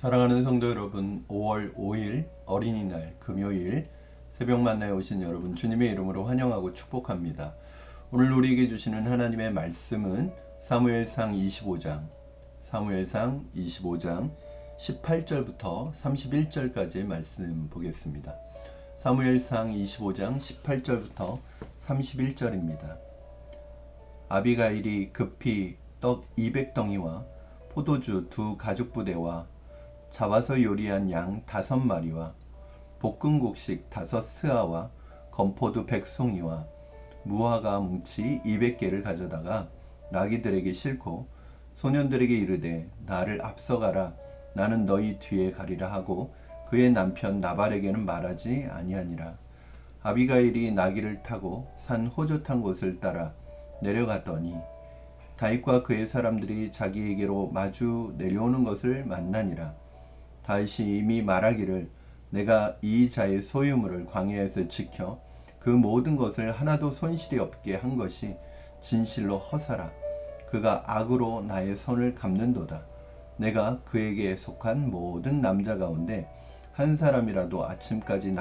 사랑하는 성도 여러분, 5월 5일 어린이날 금요일 새벽 만나에 오신 여러분 주님의 이름으로 환영하고 축복합니다. 오늘 우리에게 주시는 하나님의 말씀은 사무엘상 25장 18절부터 31절까지의 말씀 보겠습니다. 사무엘상 25장 18절부터 31절입니다. 아비가일이 급히 떡 200덩이와 포도주 2가죽부대와 잡아서 요리한 양 5마리와 볶은 곡식 5스아와 건포도 100송이와 무화과 뭉치 200개를 가져다가 나귀들에게 싣고 소년들에게 이르되 나를 앞서가라, 나는 너희 뒤에 가리라 하고 그의 남편 나발에게는 말하지 아니하니라. 아비가일이 나귀를 타고 산 호젓한 곳을 따라 내려갔더니 다윗과 그의 사람들이 자기에게로 마주 내려오는 것을 만나니라. 다윗이 이미 말하기를 내가 이 자의 소유물을 광야에서 지켜 그 모든 것을 하나도 손실이 없게 한 것이 진실로 허사라. 그가 악으로 나의 손을 갚는도다. 내가 그에게 속한 모든 남자 가운데 한 사람이라도 아침까지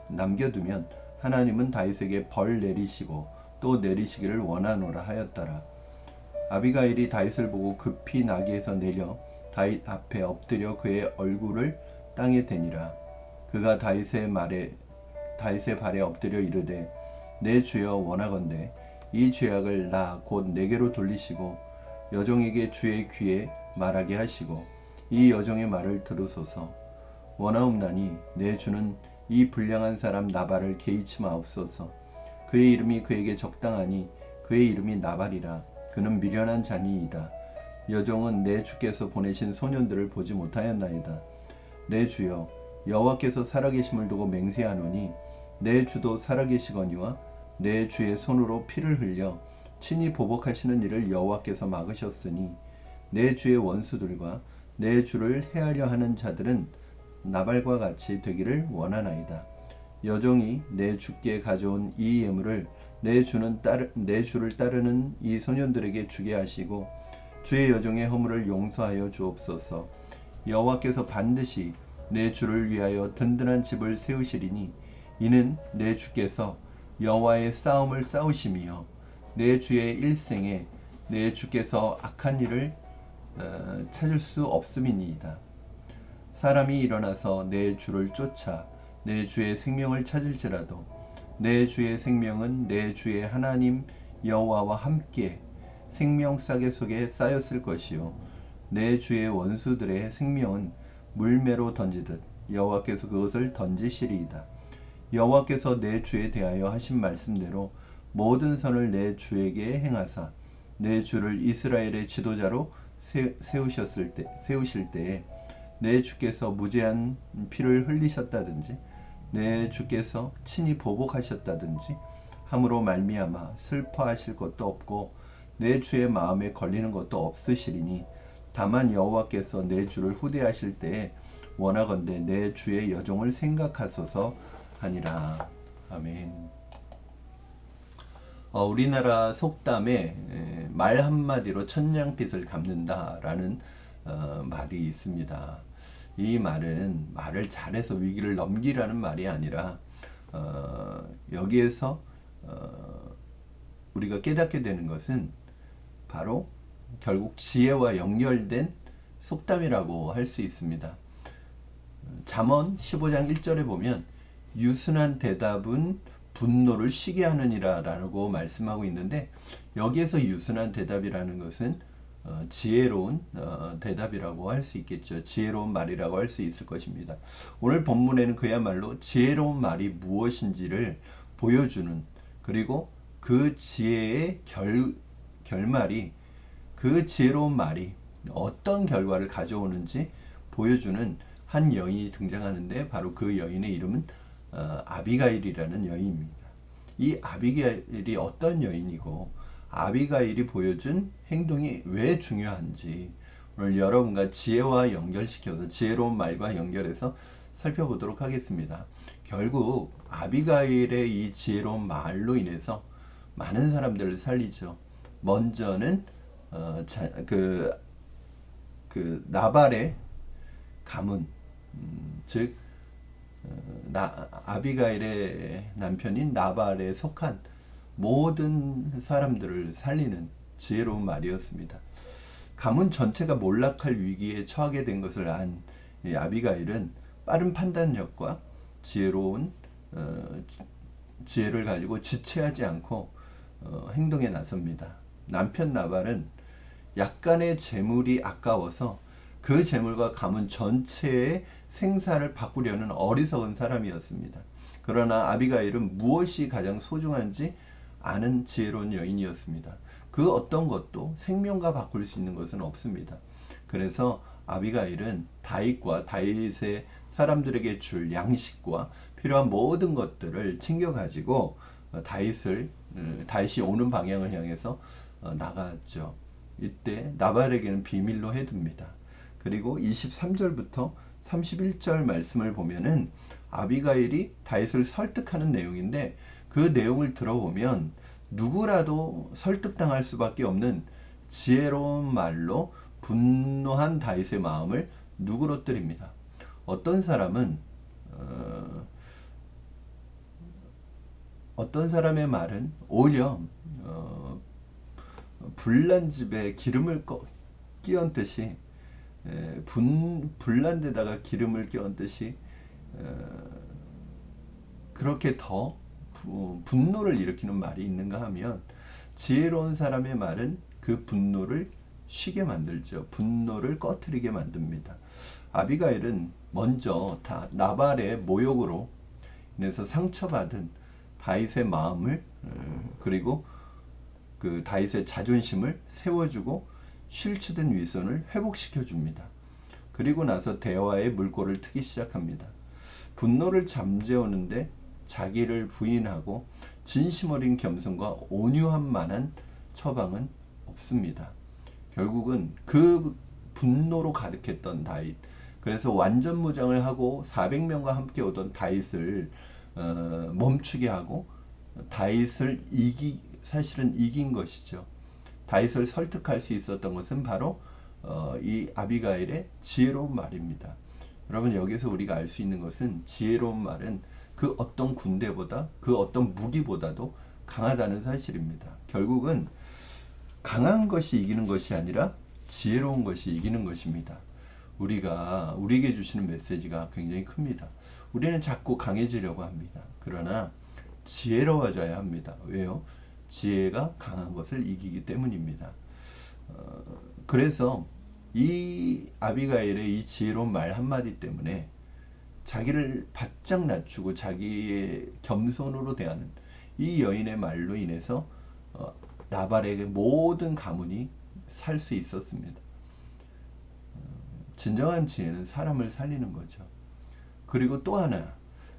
남겨두면 하나님은 다윗에게 벌 내리시고 또 내리시기를 원하노라 하였더라. 아비가일이 다윗을 보고 급히 나귀에서 내려 다윗 앞에 엎드려 그의 얼굴을 땅에 대니라. 그가 다윗의 발에 엎드려 이르되 내 주여 원하건대 이 죄악을 나 곧 내게로 돌리시고 여종에게 주의 귀에 말하게 하시고 이 여종의 말을 들으소서. 원하옵나니 내 주는 이 불량한 사람 나발을 개의치 마옵소서. 그의 이름이 그에게 적당하니 그의 이름이 나발이라. 그는 미련한 자니이다. 여종은 내 주께서 보내신 소년들을 보지 못하였나이다. 내 주여 여호와께서 살아계심을 두고 맹세하노니 내 주도 살아계시거니와 내 주의 손으로 피를 흘려 친히 보복하시는 일을 여호와께서 막으셨으니 내 주의 원수들과 내 주를 해하려 하는 자들은 나발과 같이 되기를 원하나이다. 여종이 내 주께 가져온 이 예물을 내 주를 따르는 이 소년들에게 주게 하시고 주의 여종의 허물을 용서하여 주옵소서. 여호와께서 반드시 내 주를 위하여 든든한 집을 세우시리니 이는 내 주께서 여호와의 싸움을 싸우심이요 내 주의 일생에 내 주께서 악한 일을 찾을 수 없음이니이다. 사람이 일어나서 내 주를 쫓아 내 주의 생명을 찾을지라도 내 주의 생명은 내 주의 하나님 여호와와 함께 생명싸개 속에 쌓였을 것이요 내 주의 원수들의 생명은 물매로 던지듯 여호와께서 그것을 던지시리이다. 여호와께서 내 주에 대하여 하신 말씀대로 모든 선을 내 주에게 행하사 내 주를 이스라엘의 지도자로 세우실 때에 내 주께서 무죄한 피를 흘리셨다든지 내 주께서 친히 보복하셨다든지 함으로 말미암아 슬퍼하실 것도 없고 내 주의 마음에 걸리는 것도 없으시리니 다만 여호와께서 내 주를 후대하실 때에 원하건대 내 주의 여종을 생각하소서 하니라. 아멘. 우리나라 속담에 말 한마디로 천냥빚을 갚는다라는 말이 있습니다. 이 말은 말을 잘해서 위기를 넘기라는 말이 아니라 여기에서 우리가 깨닫게 되는 것은 바로 결국 지혜와 연결된 속담이라고 할 수 있습니다. 잠언 15장 1절에 보면 유순한 대답은 분노를 쉬게 하느니라 라고 말씀하고 있는데 여기에서 유순한 대답이라는 것은 지혜로운 대답이라고 할 수 있겠죠. 지혜로운 말이라고 할 수 있을 것입니다. 오늘 본문에는 그야말로 지혜로운 말이 무엇인지를 보여주는, 그리고 그 지혜의 결말이, 그 지혜로운 말이 어떤 결과를 가져오는지 보여주는 한 여인이 등장하는데 바로 그 여인의 이름은 아비가일이라는 여인입니다. 이 아비가일이 어떤 여인이고 아비가일이 보여준 행동이 왜 중요한지 오늘 여러분과 지혜와 연결시켜서 지혜로운 말과 연결해서 살펴보도록 하겠습니다. 결국 아비가일의 이 지혜로운 말로 인해서 많은 사람들을 살리죠. 먼저는 나발의 가문, 즉 아비가일의 남편인 나발에 속한 모든 사람들을 살리는 지혜로운 말이었습니다. 가문 전체가 몰락할 위기에 처하게 된 것을 안 아비가일은 빠른 판단력과 지혜로운 지혜를 가지고 지체하지 않고 행동에 나섭니다. 남편 나발은 약간의 재물이 아까워서 그 재물과 가문 전체의 생사를 바꾸려는 어리석은 사람이었습니다. 그러나 아비가일은 무엇이 가장 소중한지 아는 지혜로운 여인이었습니다. 그 어떤 것도 생명과 바꿀 수 있는 것은 없습니다. 그래서 아비가일은 다윗과 다윗의 사람들에게 줄 양식과 필요한 모든 것들을 챙겨가지고 다윗이 오는 방향을 향해서 나갔죠. 이때 나발에게는 비밀로 해둡니다. 그리고 23절부터 31절 말씀을 보면은 아비가일이 다윗을 설득하는 내용인데 그 내용을 들어보면 누구라도 설득당할 수밖에 없는 지혜로운 말로 분노한 다윗의 마음을 누그러뜨립니다. 어떤 사람의 말은 오히려 불난 집에 기름을 끼얹듯이 불난 데다가 기름을 끼얹듯이 그렇게 더 분노를 일으키는 말이 있는가 하면 지혜로운 사람의 말은 그 분노를 쉬게 만들죠. 분노를 꺼트리게 만듭니다. 아비가일은 먼저 나발의 모욕으로 인해서 상처받은 다윗의 마음을 그리고 그 다윗의 자존심을 세워주고 실추된 위선을 회복시켜 줍니다. 그리고 나서 대화의 물꼬를 트기 시작합니다. 분노를 잠재우는데 자기를 부인하고 진심 어린 겸손과 온유함만한 처방은 없습니다. 결국은 그 분노로 가득했던 다윗, 그래서 완전 무장을 하고 400명과 함께 오던 다윗을 멈추게 하고 다윗을 사실은 이긴 것이죠. 다윗을 설득할 수 있었던 것은 바로 이 아비가일의 지혜로운 말입니다. 여러분, 여기서 우리가 알 수 있는 것은 지혜로운 말은 그 어떤 군대보다 그 어떤 무기보다도 강하다는 사실입니다. 결국은 강한 것이 이기는 것이 아니라 지혜로운 것이 이기는 것입니다. 우리에게 주시는 메시지가 굉장히 큽니다. 우리는 자꾸 강해지려고 합니다. 그러나 지혜로워져야 합니다. 왜요? 지혜가 강한 것을 이기기 때문입니다. 그래서 이 아비가일의 이 지혜로운 말 한마디 때문에 자기를 바짝 낮추고 자기의 겸손으로 대하는 이 여인의 말로 인해서 나발에게 모든 가문이 살 수 있었습니다. 진정한 지혜는 사람을 살리는 거죠. 그리고 또 하나,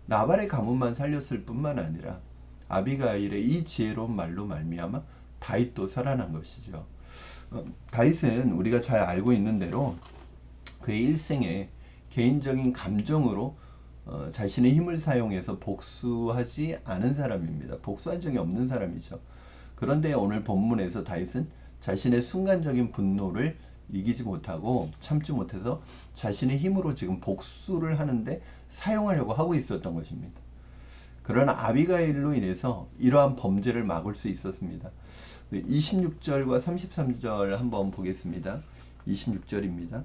나발의 가문만 살렸을 뿐만 아니라 아비가일의 이 지혜로운 말로 말미암아 다윗도 살아난 것이죠. 다윗은 우리가 잘 알고 있는 대로 그의 일생에 개인적인 감정으로 자신의 힘을 사용해서 복수하지 않은 사람입니다. 복수한 적이 없는 사람이죠. 그런데 오늘 본문에서 다윗은 자신의 순간적인 분노를 이기지 못하고 참지 못해서 자신의 힘으로 지금 복수를 하는데 사용하려고 하고 있었던 것입니다. 그러나 아비가일로 인해서 이러한 범죄를 막을 수 있었습니다. 26절과 33절 한번 보겠습니다. 26절입니다.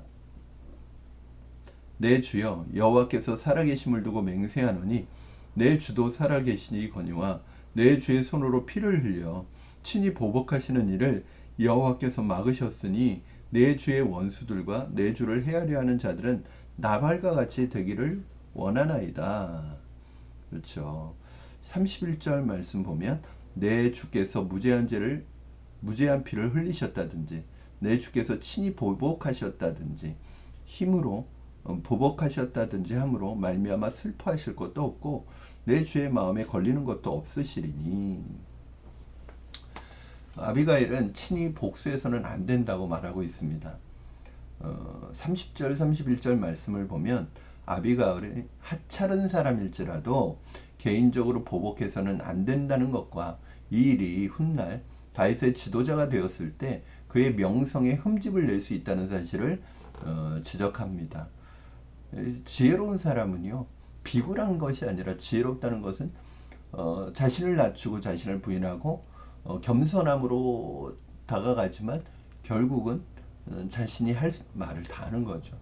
내 주여 여호와께서 살아계심을 두고 맹세하노니 내 주도 살아계시니거니와 내 주의 손으로 피를 흘려 친히 보복하시는 일을 여호와께서 막으셨으니 내 주의 원수들과 내 주를 헤아려 하는 자들은 나발과 같이 되기를 원하나이다. 그렇죠. 31절 말씀 보면 내 주께서 무죄한 피를 흘리셨다든지 내 주께서 친히 보복하셨다든지 힘으로 보복하셨다든지 함으로 말미암아 슬퍼하실 것도 없고 내 주의 마음에 걸리는 것도 없으시리니. 아비가일은 친히 복수해서는 안 된다고 말하고 있습니다. 30절 31절 말씀을 보면 아비가일이 하찮은 사람일지라도 개인적으로 보복해서는 안 된다는 것과 이 일이 훗날 다윗의 지도자가 되었을 때 그의 명성에 흠집을 낼 수 있다는 사실을 지적합니다. 지혜로운 사람은요, 비굴한 것이 아니라 지혜롭다는 것은 자신을 낮추고 자신을 부인하고 겸손함으로 다가가지만 결국은 자신이 할 말을 다 하는 거죠.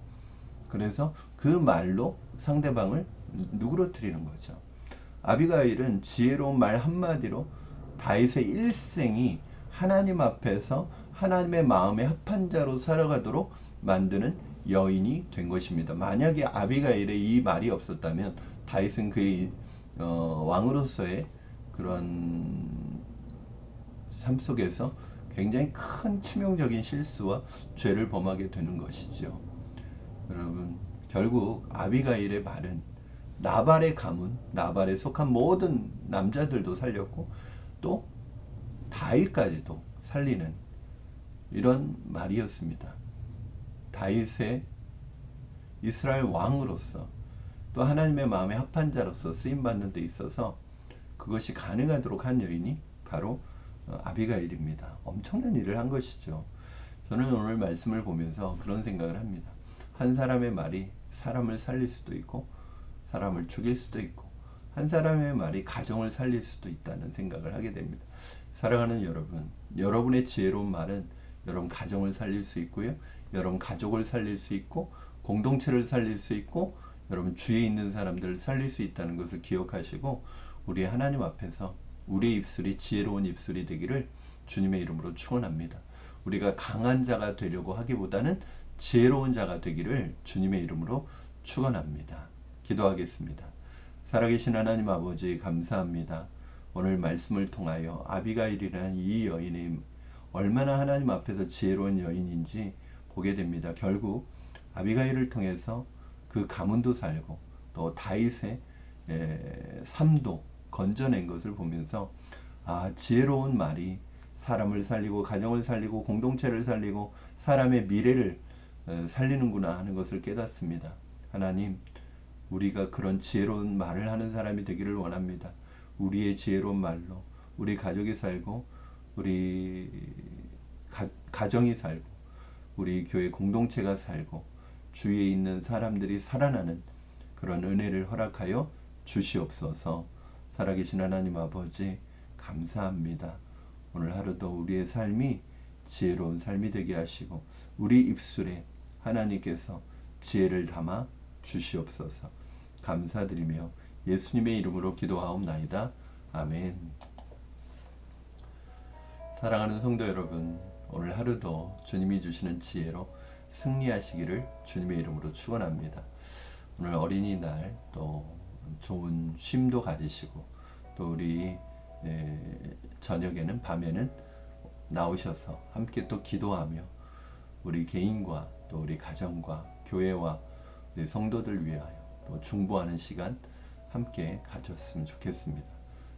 그래서 그 말로 상대방을 누그러뜨리는 거죠. 아비가일은 지혜로운 말 한마디로 다윗의 일생이 하나님 앞에서 하나님의 마음에 합한 자로 살아가도록 만드는 여인이 된 것입니다. 만약에 아비가일의 이 말이 없었다면 다윗은 그의 왕으로서의 그런 삶 속에서 굉장히 큰 치명적인 실수와 죄를 범하게 되는 것이죠. 여러분, 결국 아비가일의 말은 나발의 가문, 나발에 속한 모든 남자들도 살렸고 또 다윗까지도 살리는 이런 말이었습니다. 다윗의 이스라엘 왕으로서 또 하나님의 마음에 합한 자로서 쓰임받는 데 있어서 그것이 가능하도록 한 여인이 바로 아비가일입니다. 엄청난 일을 한 것이죠. 저는 오늘 말씀을 보면서 그런 생각을 합니다. 한 사람의 말이 사람을 살릴 수도 있고 사람을 죽일 수도 있고 한 사람의 말이 가정을 살릴 수도 있다는 생각을 하게 됩니다. 사랑하는 여러분, 여러분의 지혜로운 말은 여러분 가정을 살릴 수 있고요. 여러분 가족을 살릴 수 있고 공동체를 살릴 수 있고 여러분 주위에 있는 사람들을 살릴 수 있다는 것을 기억하시고 우리 하나님 앞에서 우리의 입술이 지혜로운 입술이 되기를 주님의 이름으로 축원합니다. 우리가 강한 자가 되려고 하기보다는 지혜로운 자가 되기를 주님의 이름으로 축원합니다. 기도하겠습니다. 살아계신 하나님 아버지 감사합니다. 오늘 말씀을 통하여 아비가일이라는 이 여인이 얼마나 하나님 앞에서 지혜로운 여인인지 보게 됩니다. 결국 아비가일을 통해서 그 가문도 살고 또 다윗의 삶도 건져낸 것을 보면서 지혜로운 말이 사람을 살리고 가정을 살리고 공동체를 살리고 사람의 미래를 살리는구나 하는 것을 깨닫습니다. 하나님, 우리가 그런 지혜로운 말을 하는 사람이 되기를 원합니다. 우리의 지혜로운 말로 우리 가족이 살고 우리 가정이 살고 우리 교회 공동체가 살고 주위에 있는 사람들이 살아나는 그런 은혜를 허락하여 주시옵소서. 살아계신 하나님 아버지 감사합니다. 오늘 하루도 우리의 삶이 지혜로운 삶이 되게 하시고 우리 입술에 하나님께서 지혜를 담아 주시옵소서. 감사드리며 예수님의 이름으로 기도하옵나이다. 아멘. 사랑하는 성도 여러분, 오늘 하루도 주님이 주시는 지혜로 승리하시기를 주님의 이름으로 축원합니다. 오늘 어린이날 또 좋은 쉼도 가지시고 또 우리 저녁에는 밤에는 나오셔서 함께 또 기도하며 우리 개인과 또 우리 가정과 교회와 우리 성도들 위하여 또 중보하는 시간 함께 가졌으면 좋겠습니다.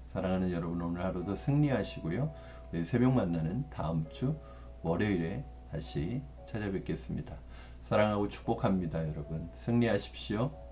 사랑하는 여러분, 오늘 하루도 승리하시고요. 우리 새벽 만나는 다음 주 월요일에 다시 찾아뵙겠습니다. 사랑하고 축복합니다. 여러분 승리하십시오.